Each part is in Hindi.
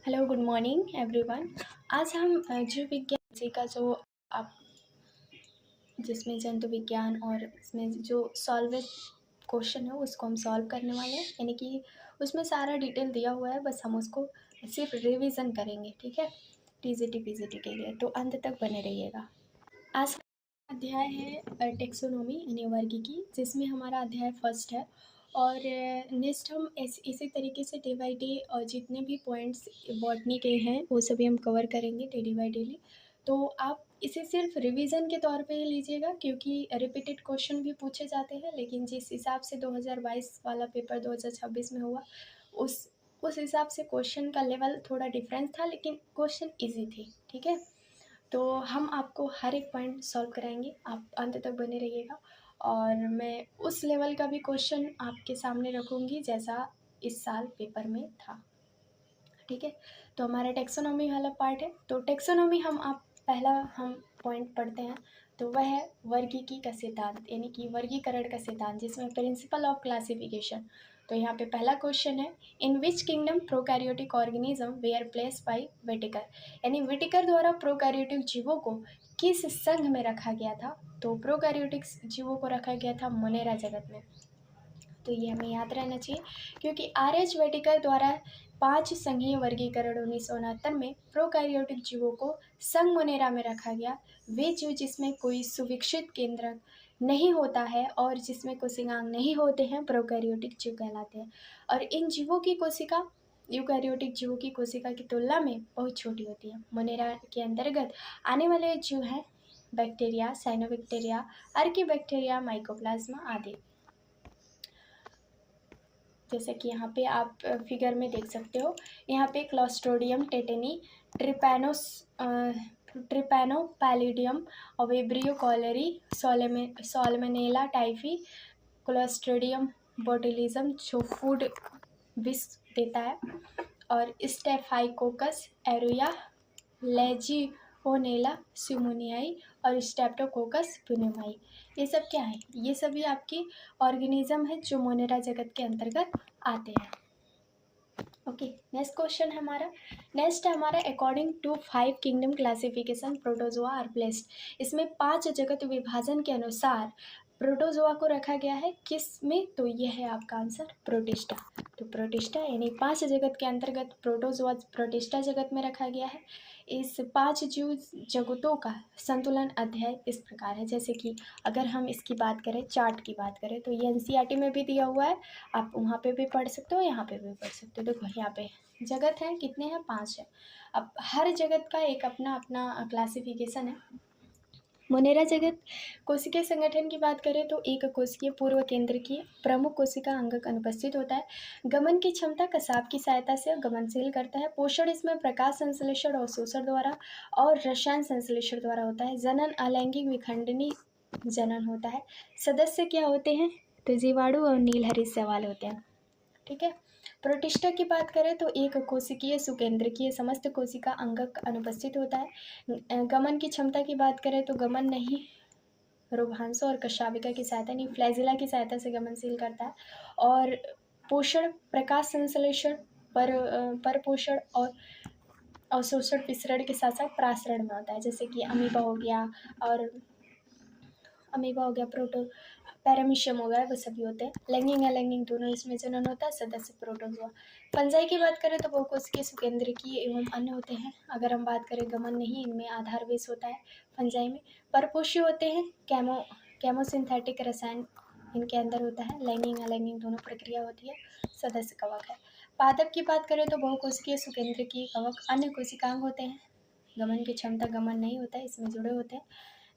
Hello good morning everyone. आज हम जीव विज्ञान जी का जो आप जिसमें जंतु विज्ञान और इसमें जो सॉल्व क्वेश्चन है उसको हम सॉल्व करने वाले हैं। यानी कि उसमें सारा डिटेल दिया हुआ है, बस हम उसको सिर्फ रिवीजन करेंगे। ठीक है, टीजीटी पीजीटी के लिए, तो अंत तक बने रहिएगा। आज का अध्याय है टेक्सोनोमी यानी वर्गीकी, जिसमें हमारा अध्याय फर्स्ट है। और नेक्स्ट हम इसी तरीके से डे बाई डे जितने भी पॉइंट्स बॉटनी के हैं वो सभी हम कवर करेंगे डे बाई डेली। तो आप इसे सिर्फ रिवीजन के तौर पे ही लीजिएगा, क्योंकि रिपीटेड क्वेश्चन भी पूछे जाते हैं, लेकिन जिस हिसाब से 2022 वाला पेपर 2026 में हुआ उस हिसाब से क्वेश्चन का लेवल थोड़ा डिफरेंस था, लेकिन क्वेश्चन ईजी थे। ठीक है, तो हम आपको हर एक पॉइंट सॉल्व कराएंगे, आप अंत तक बने रहिएगा। और मैं उस लेवल का भी क्वेश्चन आपके सामने रखूँगी जैसा इस साल पेपर में था। ठीक है, तो हमारा टेक्सोनॉमी वाला पार्ट है। तो टेक्सोनॉमी पहला हम पॉइंट पढ़ते हैं, तो वह है वर्गीकी का सिद्धांत, यानी कि वर्गीकरण का सिद्धांत, जिसमें प्रिंसिपल ऑफ क्लासिफिकेशन। तो यहाँ पे पहला क्वेश्चन है, in which kingdom prokaryotic organism were place by Whittaker, यानी व्हिटेकर द्वारा प्रोकैरियोटिक जीवों को किस संघ में रखा गया था। तो प्रोकैरियोटिक जीवों को रखा गया था मोनेरा जगत में। तो ये हमें याद रहना चाहिए, क्योंकि आर.एच. व्हिटेकर द्वारा 5 संघीय वर्गीकरण 1969 में प्रोकैरियोटिक जीवों को संघ मोनेरा में रखा गया। वे जीव जिसमें कोई सुविकसित केंद्रक नहीं होता है और जिसमें कोशिकांग नहीं होते हैं प्रोकैरियोटिक जीव कहलाते हैं। और इन जीवों की कोशिका यूकैरियोटिक जीवों की कोशिका की तुलना में बहुत छोटी होती है। मोनेरा के अंतर्गत आने वाले जीव हैं बैक्टीरिया, साइनोबैक्टीरिया, आर्कीबैक्टीरिया, माइकोप्लाज्मा आदि। जैसे कि यहाँ पे आप फिगर में देख सकते हो, यहाँ पे क्लोस्ट्रोडियम टेटेनी, ट्रिपैनोपैलिडियम, वेब्रियो कॉलेरी, सोलमोनेला टाइफी, क्लोस्ट्रोडियम बोtulism जो फूड विष देता है, और स्टेफाइकोकस एरुया, लेजियोनेला सिमोनियाई और स्ट्रेप्टोकोकस प्यूनेमाई। ये सब क्या है? ये सभी आपकी ऑर्गेनिज्म है जो मोनेरा जगत के अंतर्गत आते हैं। ओके, नेक्स्ट क्वेश्चन है हमारा। नेक्स्ट है हमारा, according to 5 kingdom classification protozoa are placed. इसमें 5 जगत विभाजन के अनुसार प्रोटोजोआ को रखा गया है किस में? तो ये है आपका आंसर प्रोटिस्टा। तो प्रोटिस्टा यानी 5 जगत के अंतर्गत प्रोटोजोआ प्रोटिस्टा जगत में रखा गया है। इस 5 जीव जगतों का संतुलन अध्याय इस प्रकार है। जैसे कि अगर हम इसकी बात करें, चार्ट की बात करें, तो ये एनसीईआरटी में भी दिया हुआ है, आप वहाँ पे भी पढ़ सकते हो, यहाँ पे भी पढ़ सकते हो। देखो यहाँ पे जगत है, कितने हैं? 5 है। अब हर जगत का एक अपना अपना क्लासिफिकेशन है। मोनेरा जगत कोशिकीय संगठन की बात करें तो एक कोशिकीय पूर्व केंद्र की प्रमुख कोशिका अंगक अनुपस्थित होता है। गमन की क्षमता कसाब की सहायता से गमनशील करता है। पोषण इसमें प्रकाश संश्लेषण और शोषण द्वारा और रसायन संश्लेषण द्वारा होता है। जनन अलैंगिक विखंडनी जनन होता है। सदस्य क्या होते हैं? तो जीवाणु और नीलहरी शैवाल होते हैं। ठीक है, प्रोटिस्टा की बात करें तो एक कोशिकीय सुकेंद्रकीय समस्त कोशिका अंगक अनुपस्थित होता है। गमन की क्षमता की बात करें तो गमन नहीं, रोभांश और कशाविका की सहायता नहीं, फ्लैजिला की सहायता से गमनशील करता है। और पोषण प्रकाश संश्लेषण पर पोषण और अवशोषण विसरण के साथ साथ प्रासरण में होता है। जैसे कि अमीबा हो गया, प्रोटो पैरामीशियम हो गया, वो सभी होते हैं। लैंगिक अलैंगिक दोनों इसमें जनन होता है। सदस्य प्रोटोजोआ। फंजाई की बात करें तो बहुकोशिकीय सुकेंद्रकीय एवं अन्य होते हैं। अगर हम बात करें गमन नहीं, इनमें आधारवेश होता है फंजाई में। परपोषी होते हैं, केमोसिंथेटिक रसायन इनके अंदर होता है। लैंगिक अलैंगिक दोनों प्रक्रिया होती है। सदस्य कवक है। पादप की बात करें तो बहुकोशिकीय सुकेंद्रकीय कवक अन्य कोशिकांग होते हैं। गमन की क्षमता गमन नहीं होता है, इसमें जुड़े होते हैं।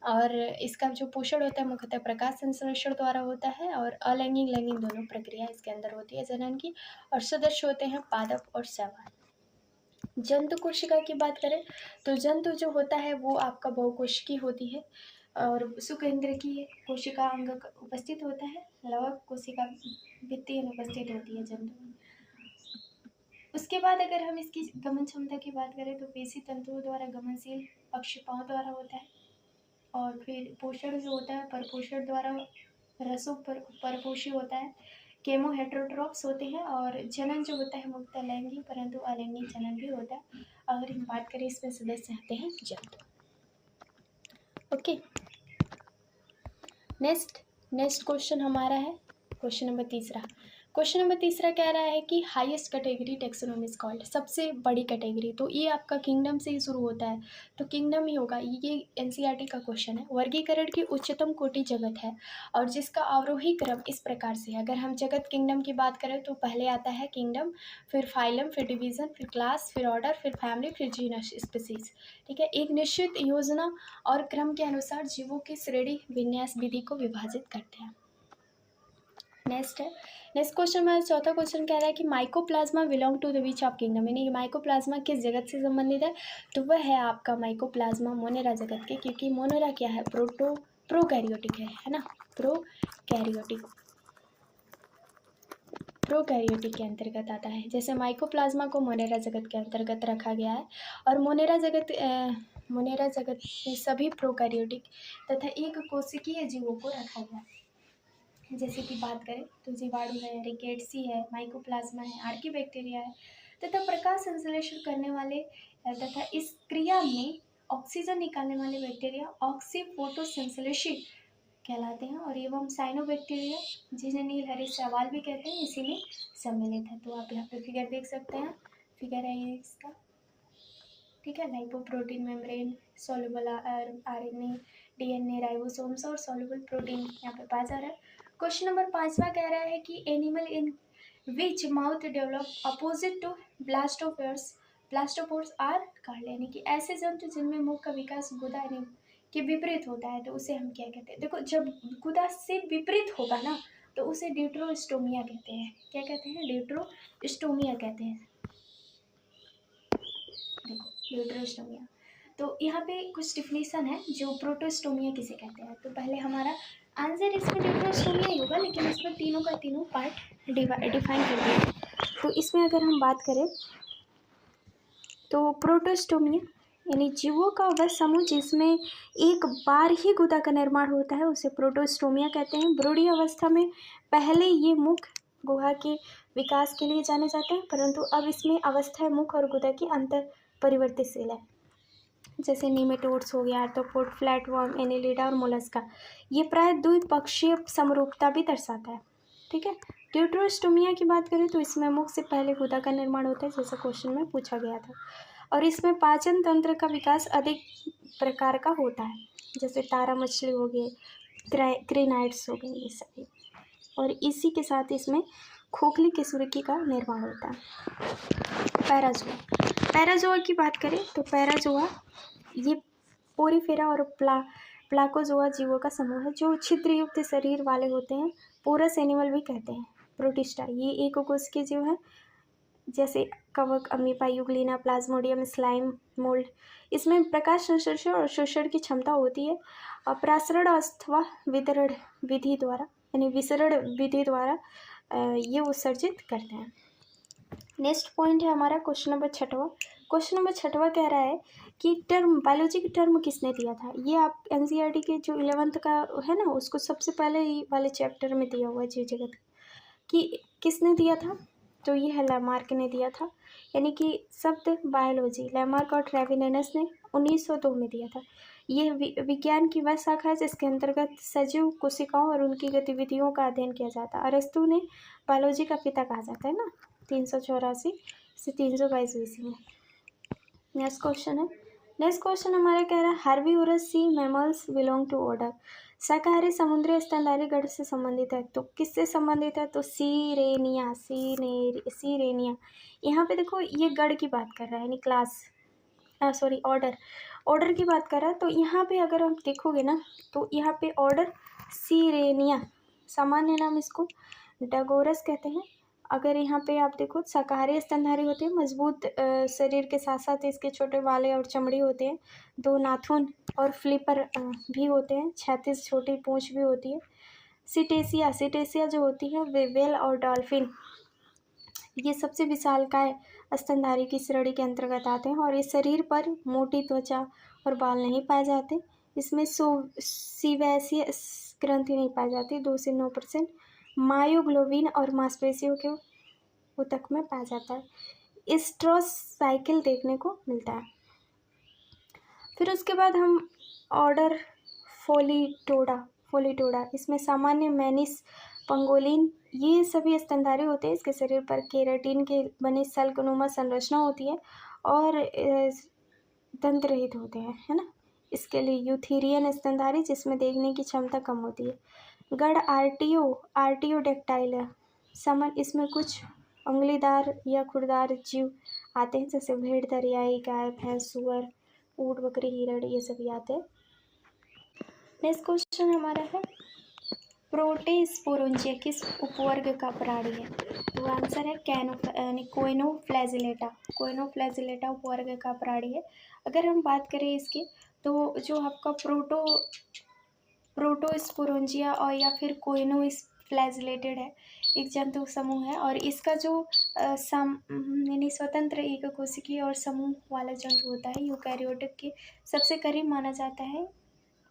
और इसका जो पोषण होता है मुख्यतः प्रकाश संश्लेषण द्वारा होता है, और अलैंगिक लैंगिक दोनों प्रक्रिया इसके अंदर होती है जनन की। और सदस्य होते हैं पादप और शैवाल। जंतु कोशिका की बात करें तो जंतु जो होता है वो आपका बहुकोशिकीय होती है और सुकेंद्रकीय कोशिका अंग उपस्थित होता है। लवक कोशिका भित्ति अनुपस्थित होती है जंतु में। उसके बाद अगर हम इसकी गमन क्षमता की बात करें तो पेशी तंतुओं द्वारा गमनशील, पक्षिपाओं द्वारा होता है। और फिर पोषण जो होता है परपोषण द्वारा, रसों पर परपोषी होता है। केमो हेटेरोट्रॉप्स होते हैं और जनन जो होता है मुक्त लैंगिक परंतु अलैंगिक जनन भी होता है। अगर हम बात करें इसमें सदस्य आते हैं जंतु। ओके, नेक्स्ट क्वेश्चन हमारा है क्वेश्चन नंबर तीसरा। क्वेश्चन नंबर तीसरा कह रहा है कि highest category taxonomy is called, सबसे बड़ी कैटेगरी। तो ये आपका किंगडम से ही शुरू होता है, तो किंगडम ही होगा। ये एनसीईआरटी का क्वेश्चन है। वर्गीकरण की उच्चतम कोटि जगत है और जिसका अवरोही क्रम इस प्रकार से है। अगर हम जगत किंगडम की बात करें तो पहले आता है किंगडम, फिर फाइलम, फिर डिवीजन, फिर क्लास, फिर ऑर्डर, फिर फैमिली, फिर जीनस, स्पीसीज। ठीक है, एक निश्चित योजना और क्रम के अनुसार जीवों की श्रेणी विन्यास विधि को विभाजित करते हैं। नेक्स्ट क्वेश्चन हमारा चौथा क्वेश्चन कह रहा है कि mycoplasma belong to the which of kingdom, यानी कि माइकोप्लाज्मा किस जगत से संबंधित है। तो वह है आपका माइकोप्लाज्मा मोनेरा जगत के, क्योंकि मोनेरा क्या है, प्रोकैरियोटिक है ना, प्रोकैरियोटिक के अंतर्गत आता है। जैसे माइकोप्लाज्मा को मोनेरा जगत के अंतर्गत रखा गया है और मोनेरा जगत में सभी प्रोकैरियोटिक तथा एक कोशिकीय जीवों को रखा गया है। जैसे कि बात करें तो जीवाणु है, रिकेट्सी है, माइकोप्लाज्मा है, आर्कीबैक्टीरिया है तथा प्रकाश संश्लेषण करने वाले तथा इस क्रिया में ऑक्सीजन निकालने वाले बैक्टीरिया ऑक्सीफोटोसिंथेसिस कहलाते हैं और एवं साइनोबैक्टीरिया जिन्हें नील हरे शैवाल भी कहते हैं इसी में सम्मिलित है। तो आप यहाँ पे फिगर देख सकते हैं, फिगर है ये इसका। ठीक है, lipoprotein membrane, soluble RNA, DNA, ribosomes और सॉल्युबल प्रोटीन यहाँ पे पाया जा रहा है। क्वेश्चन नंबर 5वां कह रहा है कि animal in which mouth develop opposite to blastopores are called, यानी कि ऐसे जंतु जिनमें मुख का विकास गुदा के विपरीत होता है तो उसे हम क्या कहते हैं। देखो, जब गुदा से विपरीत होगा ना तो उसे ड्यूटरोस्टोमिया कहते हैं। क्या कहते हैं, ड्यूटरोस्टोमिया कहते हैं। देखो, ड्यूटरोस्टोमिया। तो यहाँ पे कुछ डिफिनेशन है जो प्रोटोस्टोमिया किसे कहते हैं। तो पहले हमारा आंसर इसमें ड्यूटरोस्टोमिया ही होगा, लेकिन इसमें तीनों का तीनों पार्ट डिफाइन कर दिया। तो इसमें अगर हम बात करें तो प्रोटोस्टोमिया यानी जीवों का वह समूह जिसमें एक बार ही गुदा का निर्माण होता है उसे प्रोटोस्टोमिया कहते हैं। ब्रूडी अवस्था में पहले ये मुख गुहा के विकास के लिए जाने जाते हैं, परंतु अब इसमें अवस्थाएं मुख और गुदा की अंतर परिवर्तितशील है। जैसे नीमेटोड्स हो गया, आर्थ्रोपोड, फ्लैटवर्म, एनेलिडा और मोलस्का। ये प्राय द्विपक्षीय समरूपता भी दर्शाता है। ठीक है, ड्यूटरोस्टोमिया की बात करें तो इसमें मुख से पहले गुदा का निर्माण होता है, जैसा क्वेश्चन में पूछा गया था, और इसमें पाचन तंत्र का विकास अधिक प्रकार का होता है। जैसे तारा मछली हो गए, क्रेनाइड्स हो गए, ये सभी। और इसी के साथ इसमें खोखली केसुरकी का निर्माण होता है। पैराजोआ की बात करें तो पैराजोआ ये पोरीफेरा और प्लाकोजोआ जीवों का समूह है जो छिद्रयुक्त शरीर वाले होते हैं। पोरस एनिमल भी कहते हैं। प्रोटिस्टा ये एक कोशिकीय जीव है, जैसे कवक, amoeba, Euglena, Plasmodium, slime, mould. इसमें प्रकाश संश्लेषण और शोषण की क्षमता होती है और प्रासरण अथवा वितरण विधि द्वारा यानी विसरण विधि द्वारा ये उत्सर्जित करते हैं। नेक्स्ट पॉइंट है हमारा क्वेश्चन नंबर 6वां। क्वेश्चन नंबर 6वां कह रहा है कि बायोलॉजी की टर्म किसने दिया था। ये आप एनसीईआरटी के जो 11th का है ना, उसको सबसे पहले ही वाले चैप्टर में दिया हुआ है जीव जगत कि किसने दिया था। तो ये है लैमार्क ने दिया था, यानी कि शब्द बायोलॉजी लैमार्क और ट्रेविनेनस ने 1902 में दिया था। ये विज्ञान की वह शाखा है जिसके अंतर्गत सजीव कोशिकाओं और उनकी गतिविधियों का अध्ययन किया जाता है। अरस्तु ने बायोलॉजी का पिता कहा जाता है ना, 384 से 322 ईस्वी में। नेक्स्ट क्वेश्चन हमारा कह रहा है herbivorous sea mammals belong to order. शाकाहारी समुद्री स्तनधारी गण से संबंधित है। तो किससे संबंधित है, तो सीरेनिया। यहाँ पे देखो ये गण की बात कर रहा है, यानी क्लास ऑर्डर की बात कर रहा है। तो यहाँ पे अगर हम देखोगे ना तो यहाँ पे ऑर्डर सीरेनिया, सामान्य नाम इसको डगोरस कहते हैं। अगर यहाँ पे आप देखो शाकाहारी स्तनधारी होते हैं, मजबूत शरीर के साथ साथ इसके छोटे बाले और चमड़ी होते हैं, 2 नाखून और फ्लिपर भी होते हैं, 36 छोटी पूंछ भी होती है। सिटेसिया जो होती है वे व्हेल और डॉल्फिन ये सबसे विशालकाय स्तनधारी की श्रेणी के अंतर्गत आते हैं और इस शरीर पर मोटी त्वचा और बाल नहीं पाए जाते। इसमें सीवेसियस ग्रंथि नहीं पाई जाती, 2 से 9% मायोग्लोबिन और मांसपेशियों के ऊतक में पाया जाता है। स्ट्रॉस साइकिल देखने को मिलता है। फिर उसके बाद हम ऑर्डर फोलिटोडा इसमें सामान्य मैनिस पंगोलिन ये सभी स्तनधारी होते हैं। इसके शरीर पर केराटिन के बने सल्कनुमा संरचना होती है और दंत रहित होते हैं, है ना। इसके लिए यूथेरियन स्तनधारी जिसमें देखने की क्षमता कम होती है। गढ़ आर्टियोडेक्टाइल समन इसमें कुछ उंगलीदार या खुरदार जीव आते हैं, जैसे भेड़, दरियाई गाय, भैंस, सुअर, ऊँट, बकरी, हिरण, ये सभी आते हैं। नेक्स्ट क्वेश्चन हमारा है प्रोटेस्पोरोंजिया किस उपवर्ग का प्राणी है? तो आंसर है कोइनोफ्लैजिलेटा उपवर्ग का प्राणी है। अगर हम बात करें इसकी तो जो आपका प्रोटोस्पोरोंजिया और या फिर कोइनोफ्लैजिलेटेड है, एक जंतु समूह है और इसका जो यानी स्वतंत्र एक कोशिकीय और समूह वाला जंतु होता है यूकैरियोटिक के सबसे करीब माना जाता है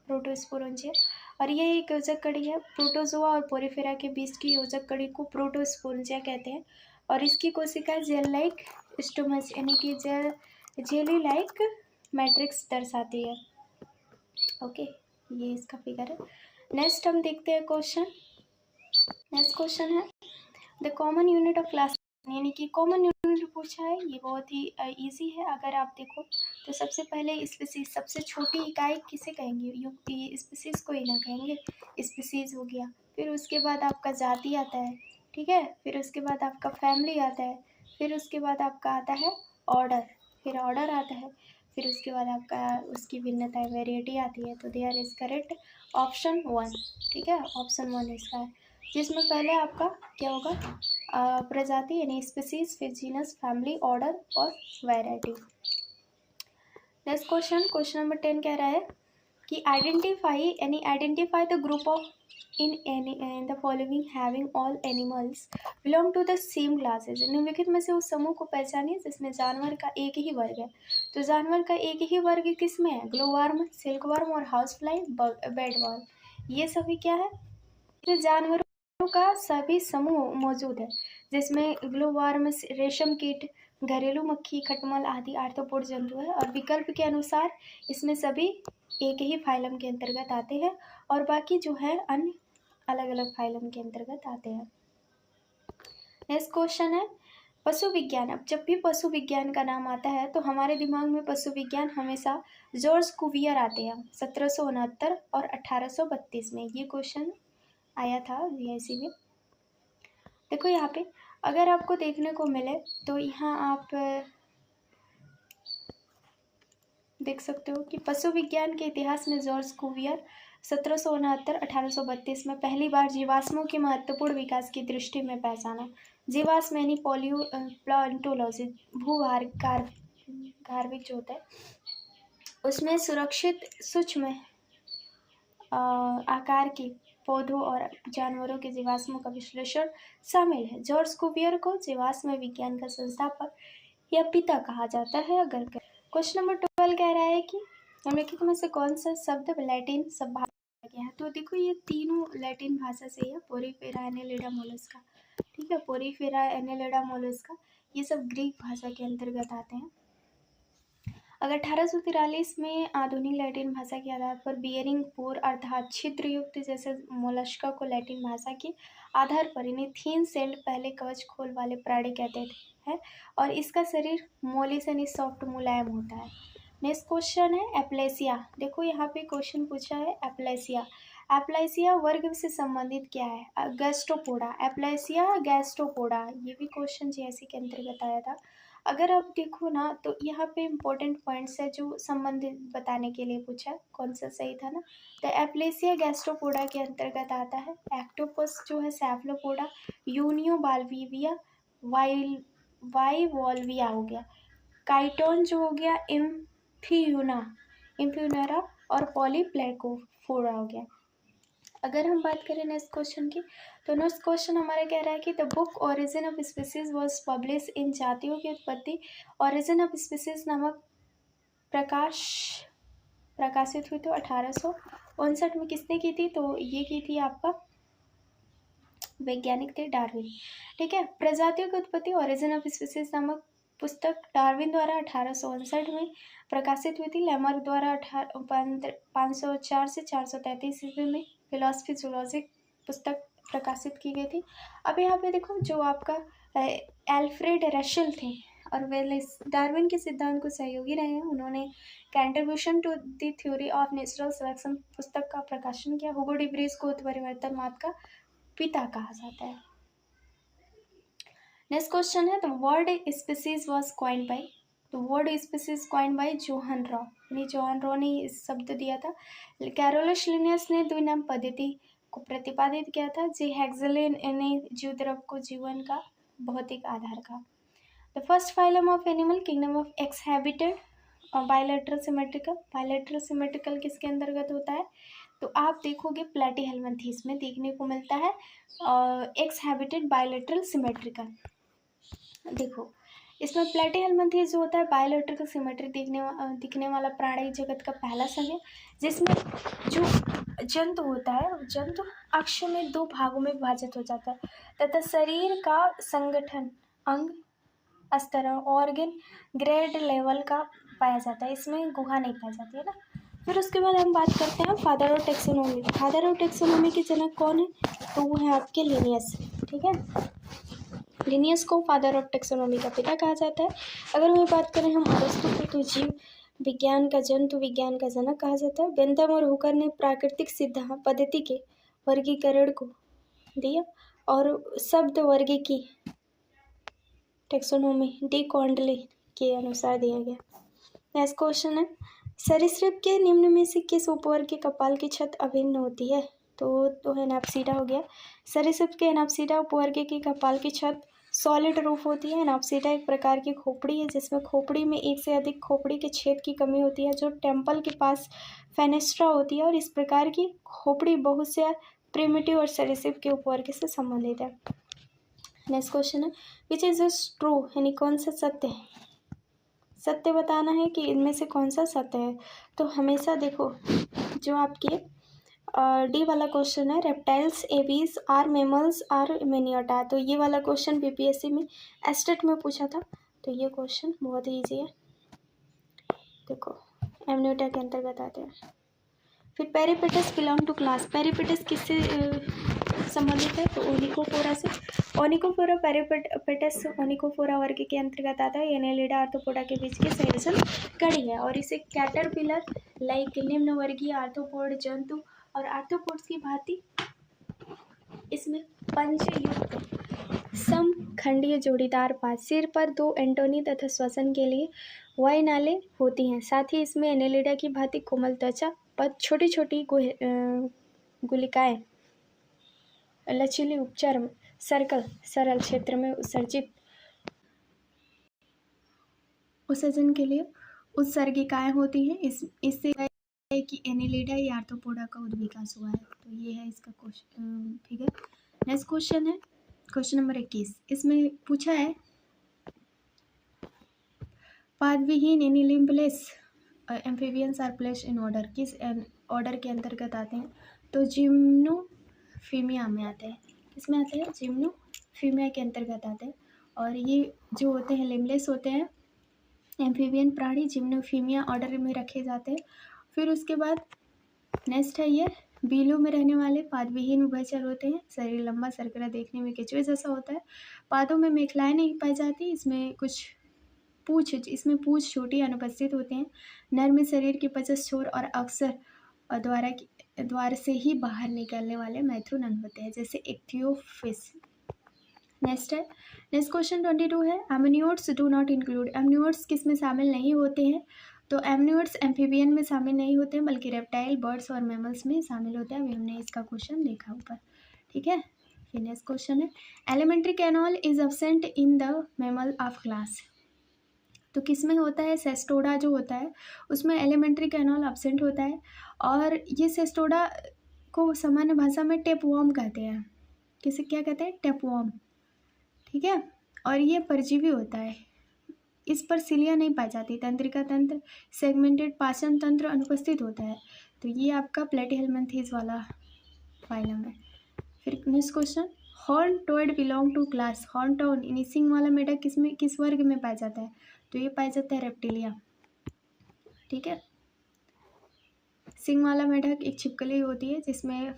प्रोटोस्पोरोंजिया। और ये एक योजक कड़ी है। प्रोटोजोआ और पोरिफेरा के बीच की योजक कड़ी को प्रोटोस्पोरोंजिया कहते हैं और इसकी कोशिका जेल लाइक स्टोमच यानी कि जेली लाइक मैट्रिक्स दर्शाती है। ओके, ये इसका फिगर है। नेक्स्ट हम देखते हैं क्वेश्चन। नेक्स्ट क्वेश्चन है the common unit of class यानी कि कॉमन यूनिट पूछा है। ये बहुत ही इजी है। अगर आप देखो तो सबसे पहले स्पीसीज सबसे छोटी इकाई किसे कहेंगे? स्पीसीज को ही ना कहेंगे, स्पीसीज हो गया। फिर उसके बाद आपका जाति आता है, ठीक है। फिर उसके बाद आपका फैमिली आता है। फिर उसके बाद आपका आता है ऑर्डर, फिर ऑर्डर आता है। फिर उसके बाद आपका उसकी भिन्नता वेरिएटी आती है। तो देयर इज करेक्ट ऑप्शन 1, ठीक है। ऑप्शन 1 इसका है, जिसमें पहले आपका क्या होगा प्रजाति यानी स्पीसीज, फिर जीनस, फैमिली, ऑर्डर और वैरायटी। नेक्स्ट क्वेश्चन नंबर 10 कह रहा है कि identify the group of in the following having all animals belong to the same classes. निम्नलिखित में से उस समूह को पहचानिए जिसमें जानवर का एक ही वर्ग है। तो जानवर का एक ही वर्ग किस में है? ग्लोवर्म, सिल्कवर्म और हाउस फ्लाई, बेडवर्म, ये सभी क्या है? जानवरों का सभी समूह मौजूद है जिसमें ग्लोवर्म, रेशम कीट, घरेलू मक्खी, खटमल आदि आर्थ्रोपोड जंतु है। और विकल्प के अनुसार इसमें सभी एक ही फाइलम के अंतर्गत आते हैं और बाकी जो है अन्य अलग अलग फाइलम के अंतर्गत आते हैं। नेक्स्ट क्वेश्चन है पशु विज्ञान। अब जब भी पशु विज्ञान का नाम आता है तो हमारे दिमाग में पशु विज्ञान हमेशा जॉर्ज कुवियर आते हैं 1769 और 1832 में। ये क्वेश्चन आया था वीआईसी में। देखो यहाँ पे अगर आपको देखने को मिले तो यहाँ आप देख सकते हो कि पशु विज्ञान के इतिहास में जॉर्ज कुवियर 1769-1832 में पहली बार जीवाश्मों के महत्वपूर्ण विकास की दृष्टि में पहचाना। जीवाश्म यानी प्लांटोलॉजी, भूगार्भिक जो होता है उसमें सुरक्षित सूक्ष्म आकार की पौधों और जानवरों के जीवाश्मों का विश्लेषण शामिल है। जॉर्ज कुवियर को जीवाश्म विज्ञान का संस्थापक या पिता कहा जाता है। अगर क्वेश्चन नंबर 12 कह रहा है कि निम्नलिखित में से कौन सा शब्द लैटिन सब भाषा गया है? तो देखो ये तीनों लैटिन भाषा से है। पोरीफेरा, एनेलिडा, मोलस्का, ठीक है। पोरीफेरा, एनेलिडा, मोलस्का ये सब ग्रीक भाषा के अंतर्गत आते हैं। अगर 1843 में आधुनिक लैटिन भाषा के आधार पर बियरिंग पोर अर्थात छिद्रयुक्त जैसे मोलस्का को लैटिन भाषा के आधार पर इन्हें थीन सेल्ड पहले कवच खोल वाले प्राणी कहते हैं और इसका शरीर मोलिस यानी सॉफ्ट मुलायम होता है। नेक्स्ट क्वेश्चन है एप्लेसिया। देखो यहाँ पे क्वेश्चन पूछा है एप्लेसिया। एप्लेसिया वर्ग से संबंधित क्या है? गैस्ट्रोपोडा, एप्लेसिया गैस्ट्रोपोडा, ये भी क्वेश्चन जीएससी के अंतर्गत आया था। अगर आप देखो ना तो यहाँ पे इम्पोर्टेंट पॉइंट्स है जो संबंधित बताने के लिए पूछा है। कौन सा सही था ना? तो एप्लेसिया गैस्ट्रोपोडा के अंतर्गत आता है। एक्टोपस जो है सेफलोपोडा, यूनियो बाल्विविया, वाइवॉल्विया हो गया, काइटोन जो हो गया इम्फ्यूनरा और पॉलीप्लेकोफोरा हो गया। अगर हम बात करें नेक्स्ट क्वेश्चन की तो नेक्स्ट क्वेश्चन हमारा कह रहा है कि the book origin of species was publish in जातियों की उत्पत्ति ओरिजिन ऑफ स्पीसीज नामक प्रकाशित हुई तो 1859 में किसने की थी? तो ये की थी आपका वैज्ञानिक थे डार्विन। ठीक है, प्रजातियों की उत्पत्ति ओरिजिन ऑफ स्पीसीज नामक पुस्तक डार्विन द्वारा 1859 में प्रकाशित हुई थी। लैमार्क द्वारा 504 से 433 ईस्वी में फिलॉसफी जूलॉजी पुस्तक प्रकाशित की गई थी। अब यहाँ पे देखो, जो आपका एल्फ्रेड रशेल थे और वे डार्विन के सिद्धांत को सहयोगी रहे हैं। उन्होंने contribution to the theory of natural selection पुस्तक का प्रकाशन किया। हुगो डी ब्रीज को उत्परिवर्तनवाद का पिता कहा जाता है। नेक्स्ट क्वेश्चन है, the word species was coined by, तो word species coined by John Ray, यानी जोहान रॉ ने इस शब्द दिया था। कैरोलस लिनियस ने द्विनाम पद्धति को प्रतिपादित किया था। जे हेक्सले ने जीवद्रव्य को जीवन का भौतिक आधार कहा। The first phylum of animal kingdom of exhibited bilateral symmetrical. Bilateral symmetrical किसके अंतर्गत होता है, तो आप देखोगे प्लैटीहेल्मिन्थीस में देखने को मिलता है एक्सहैबिटेड बायलैटरल सिमेट्रिकल। देखो, इसमें प्लैटीहेल्मिन्थीस जो होता है बायलैटरल सिमेट्री दिखने वाला प्राणी जगत का पहला संघ है, जिसमें जो जंतु होता है, जंतु अक्ष में 2 भागों में विभाजित हो जाता है तथा शरीर का संगठन अंग स्तर ऑर्गन ग्रेड लेवल का पाया जाता है। इसमें गुहा नहीं पाई जाती है ना। फिर उसके बाद हम बात करते हैं father of taxonomy. Father of taxonomy के जनक कौन है, तो वो है आपके लिनियस। ठीक है, लिनियस को फादर ऑफ टेक्सोनोमी का पिता कहा जाता है। अगर वही बात करें हम अरस्तु को, तो जीव विज्ञान का जंतु विज्ञान का जनक कहा जाता है। बेंथम और हुकर ने प्राकृतिक सिद्धांत पद्धति के वर्गीकरण को दिया और शब्द वर्ग की टेक्सोनोमी डी कॉन्डले के अनुसार दिया गया। नेक्स्ट क्वेश्चन है, सरीसृप के निम्न में से किस उपवर्ग के कपाल की छत अभिन्न होती है, तो एनाप्सिडा हो गया। सरीसृप के एनाप्सिडा उपवर्ग की कपाल की छत सॉलिड रूफ होती है। एनाप्सिडा एक प्रकार की खोपड़ी है जिसमें खोपड़ी में एक से अधिक खोपड़ी के छेद की कमी होती है, जो टेम्पल के पास फेनेस्ट्रा होती है, और इस प्रकार की खोपड़ी बहुत से प्रिमिटिव और सरीसृप के उपवर्ग से संबंधित है। नेक्स्ट क्वेश्चन है, विच इज ट्रू, यानी कौन सा सत्य है, सत्य बताना है कि इनमें से कौन सा सत्य है। तो हमेशा देखो, जो आपके डी वाला क्वेश्चन है, reptiles aves or mammals are amniota, तो ये वाला क्वेश्चन बीपीएससी में एस्टेट में पूछा था, तो ये क्वेश्चन बहुत ही ईजी है। देखो, एमनियोटा के अंतर्गत आते हैं। फिर पेरिपेटस बिलोंग टू क्लास, पेरिपेटस किससे संबंधित है, तो ओनिकोफोरा से। ओनिकोफोरा पेरिपेटस ओनिकोफोरा वर्ग के अंतर्गत आता है। एनेलिडा आर्थ्रोपोडा के बीच की संयोजन कड़ी है और इसे कैटरपिलर लाइक निम्न वर्गीय आर्थ्रोपोड जंतु और आर्थ्रोपोड्स की भांति इसमें पंचयुक्त समखंडीय जोड़ीदार पात, सिर पर 2 एंटोनी तथा श्वसन के लिए वायुनालें होती हैं। साथ ही इसमें एनेलिडा की भांति कोमल त्वचा पर छोटी छोटी गुलिकाएं लचीली उपचार सर्कल सरल क्षेत्र में उत्सर्जित उत्सर्जन के लिए उत्सर्गिकाएं होती हैं। इससे है कि एनेलिडा या आर्थ्रोपोडा का उद्विकास हुआ है। तो ये है इसका क्वेश्चन। ठीक है, नेक्स्ट क्वेश्चन है क्वेश्चन नंबर 21। इसमें पूछा है पादविहीन यानी limbless amphibians are placed in order, किस ऑर्डर के अंतर्गत आते हैं, तो जिम्नोफीमिया में आते हैं। किसमें आते हैं, जिम्नोफीमिया के अंतर्गत आते हैं। और ये जो होते हैं लिम्बलेस होते हैं एम्फीबियन प्राणी, जिम्नोफीमिया ऑर्डर में रखे जाते हैं। फिर उसके बाद नेक्स्ट है ये बीलों में रहने वाले पादविहीन उभयचर होते हैं। शरीर लंबा सरकरा, देखने में केचुए जैसा होता है। पादों में मेखलाएं नहीं पाई जाती। इसमें पूंछ छोटी अनुपस्थित होते हैं। नर में शरीर के 50 छोर और अक्सर द्वार से ही बाहर निकलने वाले मैथुन अंग होते हैं, जैसे इक्थियोफिस। नेक्स्ट क्वेश्चन 22 है, amniotes do not include, amniotes किस में शामिल नहीं होते हैं, तो एमनियोट्स एम्फीबियन में शामिल नहीं होते हैं बल्कि रेप्टाइल, बर्ड्स और मैमल्स में शामिल होते हैं। अभी हमने इसका क्वेश्चन देखा ऊपर। ठीक है, फिर नेक्स्ट क्वेश्चन है, alimentary canal is absent in the mammal of class, तो किस में होता है, सेस्टोडा जो होता है उसमें एलिमेंट्री कैनोल एब्सेंट होता है। और ये सेस्टोडा को सामान्य भाषा में टेपवॉर्म कहते हैं। किसे क्या कहते हैं, टेपवॉर्म। ठीक है, और ये परजीवी होता है। इस पर सिलिया नहीं पाई जाती। तंत्रिका तंत्र, सेगमेंटेड पाचन तंत्र अनुपस्थित होता है। तो ये आपका प्लेटीहेल्मिन्थीस वाला फाइलम है। फिर next question, horn toad belong to class horn toad यानी सिंग वाला मेढक किस वर्ग में पाया जाता है? तो ये पाया जाता है रेप्टिलिया। ठीक है, सिंग वाला मेढक एक छिपकली होती है जिसमें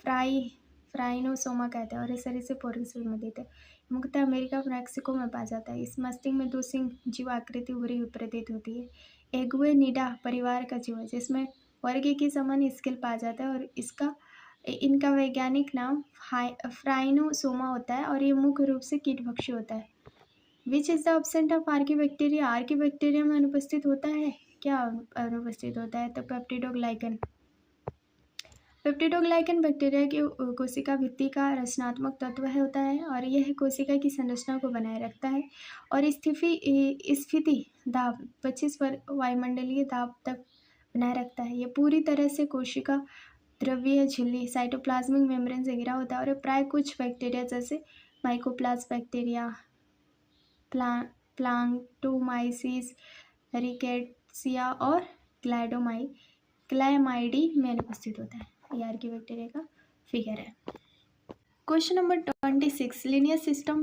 फ्राइनोसोमा कहते हैं और इस तरह से पोर्सिल में देते हैं। मुख्यतः अमेरिका और मैक्सिको में पाया जाता है। इस मस्तिष्क में 2 सिंग जीव आकृति उभरी प्रतीत होती है। एगुएनिडा परिवार का जीव है जिसमें वर्ग के समान स्केल पाया जाता है और इनका वैज्ञानिक नाम फ्राइनोसोमा होता है और ये मुख्य रूप से कीटभक्षी होता है। Which is the absent of archaebacteria? Archaebacteria में अनुपस्थित होता है, क्या अनुपस्थित होता है? तो पेप्टिडोग्लाइकन। पेप्टिडोग्लाइकन बैक्टीरिया की कोशिका भित्ति का रचनात्मक तत्व होता है और यह कोशिका की संरचना को बनाए रखता है और स्फीति दाब 25 वायुमंडलीय दाब तक बनाए रखता है। यह पूरी तरह से कोशिका द्रव्य झिल्ली साइटोप्लाज्मिक मेम्ब्रेन से घिरा होता है और प्राय कुछ बैक्टीरिया जैसे माइकोप्लाज्म बैक्टीरिया, प्लांक्टोमाइसिस, रिकेट्सिया और क्लामाइडी में अनुपस्थित होता है। ये आर्कीबैक्टीरिया का फिगर है। Question number 26, Linnaeus system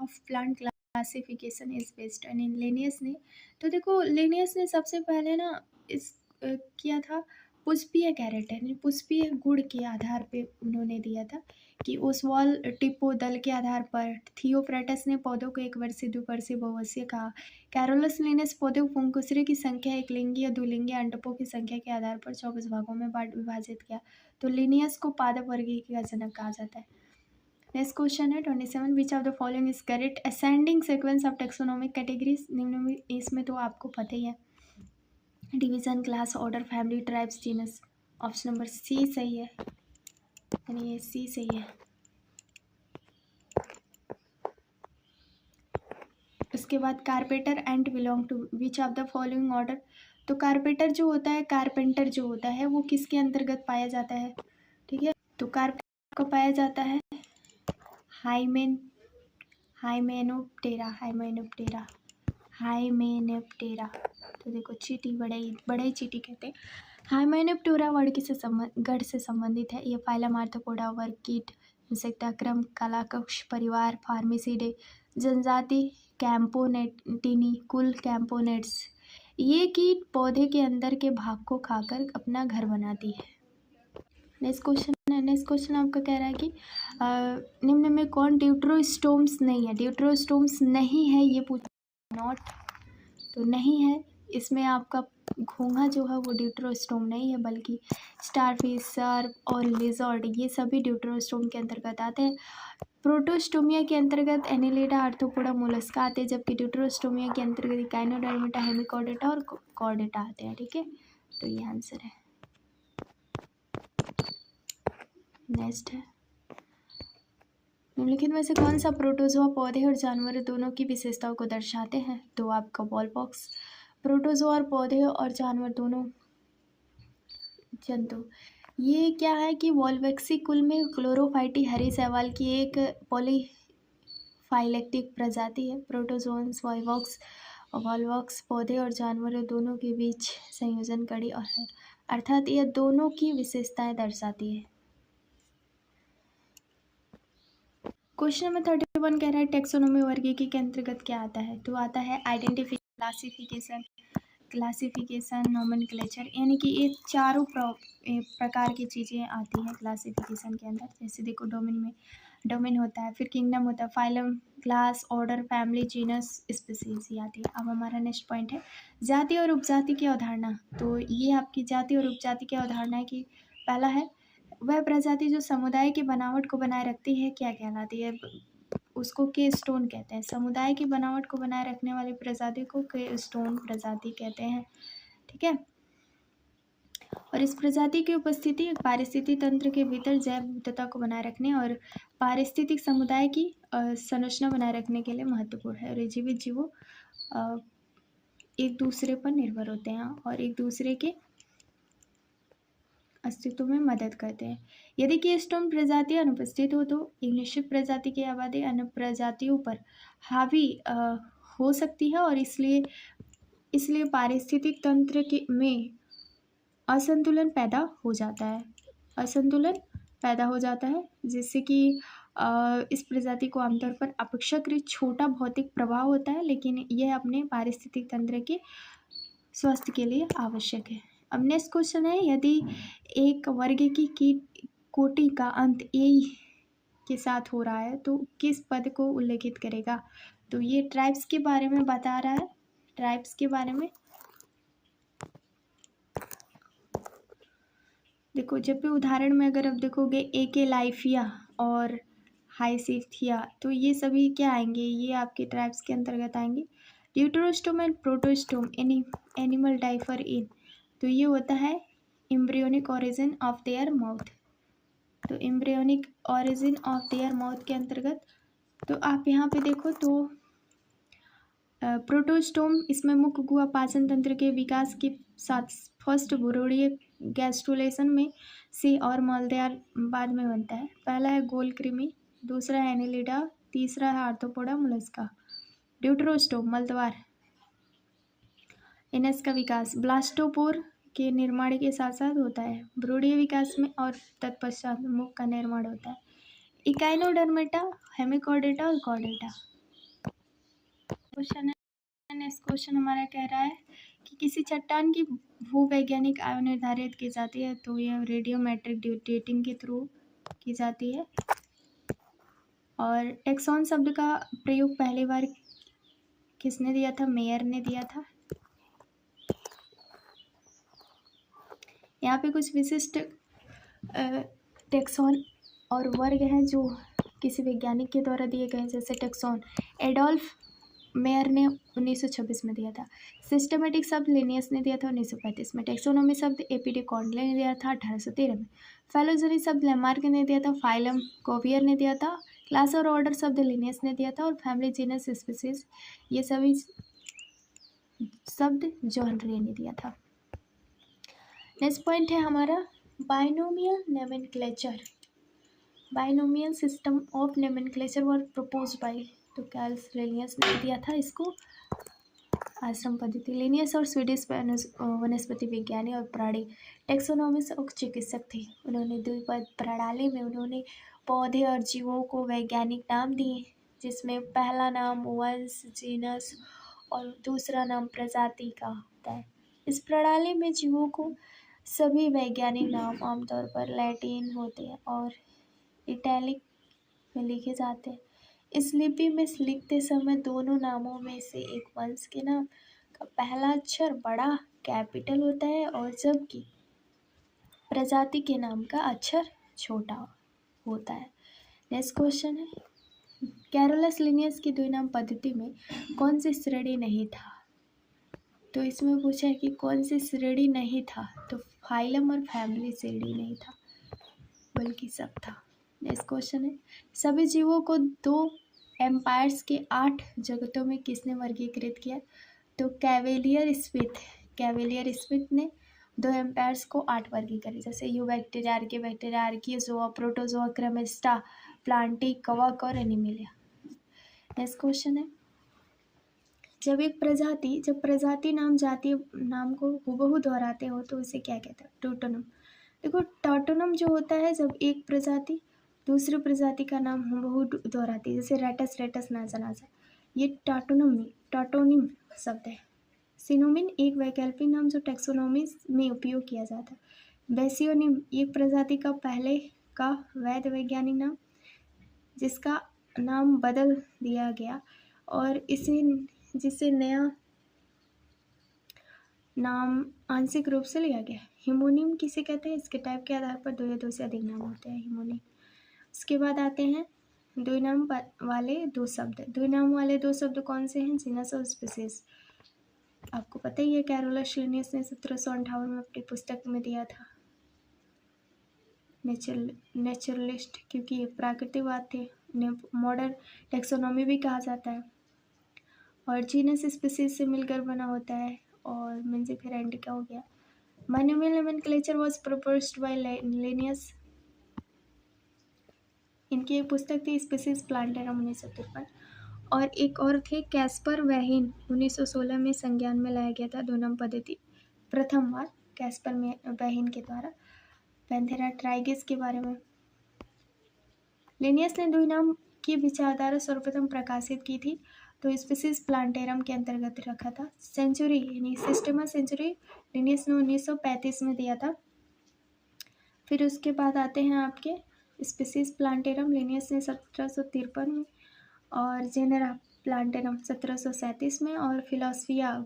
of plant classification is based on Linnaeus ने। तो देखो लिनियस ने सबसे पहले ना इस किया था पुष्पीय कैरेक्टर पुष्पीय गुण के आधार पे उन्होंने दिया था कि ओसवाल टिप्पो दल के आधार पर, थियोफ्रेटस ने पौधों को एक वर्षीय, द्विवर्षीय, बहुवर्षीय कहा। कैरोलस लिनियस पौधों को फंकुसरे की संख्या, एक लिंगी या द्विलिंगी अंडकों की संख्या के आधार पर 24 भागों में विभाजित किया। तो लिनियस को पादप वर्गीय का जनक कहा जाता है। नेक्स्ट क्वेश्चन है 27, which of the following is correct ascending sequence of taxonomic categories? निम्न इसमें तो आपको पता ही है, division, class, order, family, tribes, genus. Option number C सही है, यानी ये सी सही है। उसके बाद carpenter ant belong to which of the following order? तो कारपेंटर जो होता है, कारपेंटर जो होता है वो किसके अंतर्गत पाया जाता है? ठीक है, तो कारपेंटर को पाया जाता है हाइमेनोप्टेरा। तो देखो चीटी, बड़े चीटी कहते हैं। हाइमेनोप्टेरा वर्ग गढ़ से संबंधित है। ये फाइलम आर्थ्रोपोडा, वर्ग कीट, इंसेक्टा, क्रम कलाकक्ष, परिवार फार्मिसीडे, जनजाति कैम्पोनेटिनी, कुल कैम्पोनेट्स। ये कीट पौधे के अंदर के भाग को खाकर अपना घर बनाती है। नेक्स्ट क्वेश्चन आपका कह रहा है कि निम्न में कौन ड्यूटेरोस्टोम्स नहीं है? ड्यूटेरोस्टोम्स नहीं है ये पूछ नॉट, तो नहीं है इसमें आपका घोंघा जो है वो ड्यूटेरोस्टोम नहीं है, बल्कि स्टारफिश, सर्प और लिजर्ड ये सभी ड्यूटेरोस्टोम के अंतर्गत आते हैं। प्रोटोस्टोमिया के अंतर्गत एनिलिडा, आर्थ्रोपोडा, मोलस्का आते हैं, जबकि ड्यूटेरोस्टोमिया के अंतर्गत गाइनोडर्मिटा, हेमिकॉर्डेटा और कॉर्डेटा आते हैं। ठीक है, तो ये आंसर है। नेक्स्ट है, निम्नलिखित में से कौन सा प्रोटोजोआ पौधे और जानवर दोनों की विशेषताओं को दर्शाते हैं? तो आपका वॉलपॉक्स। प्रोटोजोआ और पौधे और जानवर दोनों जंतु, ये क्या है कि वॉल्वेक्सी कुल में क्लोरोफाइटी हरी शैवाल की एक पॉलीफाइलेक्टिक प्रजाति है। प्रोटोजोन्स वॉल्वॉक्स पौधे और जानवरों दोनों के बीच संयोजन कड़ी और है, अर्थात यह दोनों की विशेषताएं दर्शाती है। क्वेश्चन नंबर 31 कह रहा है टेक्सोनोमी वर्गीकरण के अंतर्गत क्या आता है? तो आता है आइडेंटिफिकेशन, क्लासिफिकेशन, नोमेनक्लेचर, यानी कि ये चारों प्रकार की चीज़ें आती हैं क्लासिफिकेशन के अंदर। जैसे देखो डोमेन होता है, फिर किंगडम होता है, phylum, class, order, family, genus, species ये आती है। अब हमारा नेक्स्ट पॉइंट है जाति और उपजाति की अवधारणा। तो ये आपकी जाति और उपजाति की अवधारणा है कि पहला है वह प्रजाति जो समुदाय की बनावट को बनाए रखती है क्या कहलाती है? उसको के स्टोन कहते हैं। समुदाय की बनावट को बनाए रखने वाली प्रजाति को के स्टोन प्रजाति कहते हैं। ठीक है, और इस प्रजाति की उपस्थिति पारिस्थितिक तंत्र के भीतर जैव विविधता को बनाए रखने और पारिस्थितिक समुदाय की संरचना बनाए रखने के लिए महत्वपूर्ण है। और जीवित जीवों एक दूसरे पर निर्भर होते हैं और एक दूसरे के अस्तित्व में मदद करते हैं। यदि कीस्टोन प्रजाति अनुपस्थित हो तो एक निश्चित प्रजाति की आबादी अन्य प्रजातियों पर हावी हो सकती है और इसलिए पारिस्थितिक तंत्र में असंतुलन पैदा हो जाता है जिससे कि इस प्रजाति को आमतौर पर अपेक्षाकृत छोटा भौतिक प्रभाव होता है, लेकिन यह अपने पारिस्थितिक तंत्र के स्वास्थ्य के लिए आवश्यक है। अब नेक्स्ट क्वेश्चन है, यदि एक वर्ग की कीट कोटि का अंत ए के साथ हो रहा है तो किस पद को उल्लेखित करेगा? तो ये ट्राइब्स के बारे में बता रहा है। ट्राइब्स के बारे में देखो, जब भी उदाहरण में अगर आप देखोगे एकेलाइफिया और हाइसिथिया, तो ये सभी क्या आएंगे? ये आपके ट्राइब्स के अंतर्गत आएंगे। Deuterostome and protostome animal differ in, तो ये होता है embryonic origin of their mouth. तो embryonic origin of their mouth के अंतर्गत तो आप यहाँ पे देखो तो प्रोटोस्टोम इसमें मुख्य गुहा पाचन तंत्र के विकास के साथ फर्स्ट बुरोड़ीय गैस्ट्रुलेशन में से और मलदार बाद में बनता है। पहला है गोल कृमि, दूसरा है एनिलिडा, तीसरा है आर्थ्रोपोडा मोलस्का। ड्यूटेरोस्टोम मलद्वार इनस का विकास ब्लास्टोपोर के निर्माण के साथ साथ होता है। ब्रोडीय विकास में और तत्पश्चात मुख का निर्माण होता है। इकाइनोडर्मेटा, हेमिकॉर्डेटा और कॉर्डेटा। क्वेश्चन है, नेक्स्ट क्वेश्चन हमारा कह रहा है कि किसी चट्टान की भूवैज्ञानिक आयु निर्धारित की जाती है, तो यह रेडियोमेट्रिक डेटिंग के थ्रू की जाती है। और टेक्सॉन शब्द का प्रयोग पहली बार किसने दिया था? मेयर ने दिया था। यहाँ पे कुछ विशिष्ट टेक्सॉन और वर्ग हैं जो किसी वैज्ञानिक के द्वारा दिए गए, जैसे टेक्सॉन एडोल्फ मेयर ने 1926 में दिया था। सिस्टमेटिक शब्द लिनियस ने दिया था 1935 में। टेक्सोनोमी शब्द एपीडी कॉन्डले ने दिया था 1813 में। फेलोजेनी शब्द लेमार्क ने दिया था। फाइलम कोवियर ने दिया था। क्लास और ऑर्डर शब्द लिनियस ने दिया था। और फैमिली, जीनस, स्पीसीज, ये सभी शब्द जॉन रे ने दिया था। नेक्स्ट पॉइंट है हमारा binomial nomenclature. Binomial system of nomenclature were proposed by, तो कैल्स लिनियस ने दिया था इसको। आश्रम पद्धति, लिनियस और स्वीडिश वनस्पति विज्ञानी और प्राणी टेक्सोनॉमिस्ट और चिकित्सक थे। उन्होंने द्विपद प्रणाली में उन्होंने पौधे और जीवों को वैज्ञानिक नाम दिए, जिसमें पहला नाम वंश, जीनस और दूसरा नाम प्रजाति का होता है। इस प्रणाली में जीवों को सभी वैज्ञानिक नाम आमतौर पर लैटिन होते हैं और इटैलिक में लिखे जाते हैं। इस लिपि में लिखते समय दोनों नामों में से एक वंश के नाम का पहला अक्षर बड़ा कैपिटल होता है और जबकि प्रजाति के नाम का अक्षर छोटा होता है। नेक्स्ट क्वेश्चन है, कैरोलस लिनियस की द्विनाम पद्धति में कौन सी श्रेणी नहीं था? तो इसमें पूछा है कि कौन सी श्रेणी नहीं था, तो फाइलम और फैमिली श्रेणी नहीं था, बल्कि सब था। नेक्स्ट क्वेश्चन है, सभी जीवों को 2 एम्पायर्स के 8 जगतों में किसने वर्गीकृत किया? तो कैवेलियर स्मिथ ने 2 एम्पायर्स को 8 वर्गीकृत, जैसे बैक्टीरिया, जोआ, प्रोटोजोआ, क्रेमिस्टा, प्लांटी, कवक और एनिमिलिया। नेक्स्ट क्वेश्चन है, जब प्रजाति नाम जातीय नाम को हुबहू दोहराते हो तो उसे क्या कहते हैं? टोटोनम। देखो, टोटोनम जो होता है जब एक प्रजाति दूसरी प्रजाति का नाम हुबहू दोहराती है, जैसे रेटस नाजा, ये टोटोनिम शब्द है। सिनोमिन एक वैकल्पिक नाम जो टैक्सोनॉमी में उपयोग किया जाता है। बेसियोनिम एक प्रजाति का पहले का वैध वैज्ञानिक नाम जिसका नाम बदल दिया गया और जिसे नया नाम आंशिक रूप से लिया गया। हिमोनिम किसे कहते हैं? इसके टाइप के आधार पर 2 या 2 से अधिक नाम होते हैं हिमोनिम। उसके बाद आते हैं द्विनाम वाले 2 शब्द। द्विनाम वाले 2 शब्द कौन से हैं? जीनस और स्पीसीज। आपको पता ही है, कैरोलस लिनियस ने 1758 में अपनी पुस्तक में दिया था नेचुरलिस्ट, क्योंकि ये प्राकृतिकवाद थे, मॉडर्न टेक्सोनॉमी भी कहा जाता है। और जीनस स्पीसीज से मिलकर बना होता है और मिंजी फिर एंड क्या हो गया। Binomial nomenclature was proposed by Linnaeus. इनकी एक पुस्तक थी स्पीसीज प्लांटेरम 1953, और एक और थे कैस्पर वेहिन 1916 में संज्ञान में लाया गया था द्विनाम पद्धति प्रथम बार कैस्पर वेहिन के द्वारा। पैंथेरा ट्राइगिस के बारे में लिनियस ने द्वि नाम की विचारधारा सर्वप्रथम प्रकाशित की थी, तो स्पीसीज प्लांटेरम के अंतर्गत रखा था। सेंचुरी यानी सिस्टमा सेंचुरी लिनियस ने 1935 में दिया था। फिर उसके बाद आते हैं आपके स्पीसीज प्लांटेरम लिनियस ने 1753 में, और जेनेरा प्लांटेरम 1737 में, और फिलोसफिया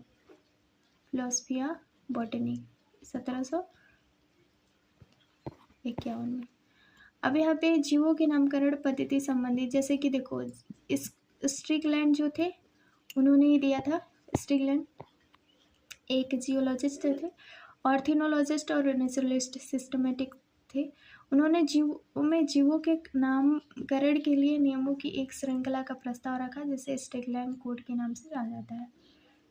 बॉटनी 1751 में। अब यहाँ पे जीवों के नामकरण पद्धति संबंधी, जैसे कि देखो इस स्ट्रिकलैंड जो थे उन्होंने ही दिया था। स्ट्रिकलैंड एक जियोलॉजिस्ट थे, ऑर्थिनोलॉजिस्ट और नेचुरलिस्ट सिस्टमेटिक थे। उन्होंने जीवों के नामकरण के लिए नियमों की एक श्रृंखला का प्रस्ताव रखा, जिसे स्ट्रिकलैंड कोड के नाम से जाना जाता है।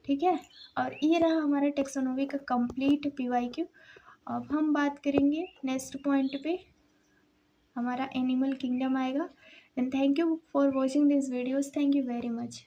ठीक है, और ये रहा हमारा टेक्सोनोमी का कंप्लीट PYQ। अब हम बात करेंगे नेक्स्ट पॉइंट पे, हमारा एनिमल किंगडम आएगा। And thank you for watching this videos, thank you very much.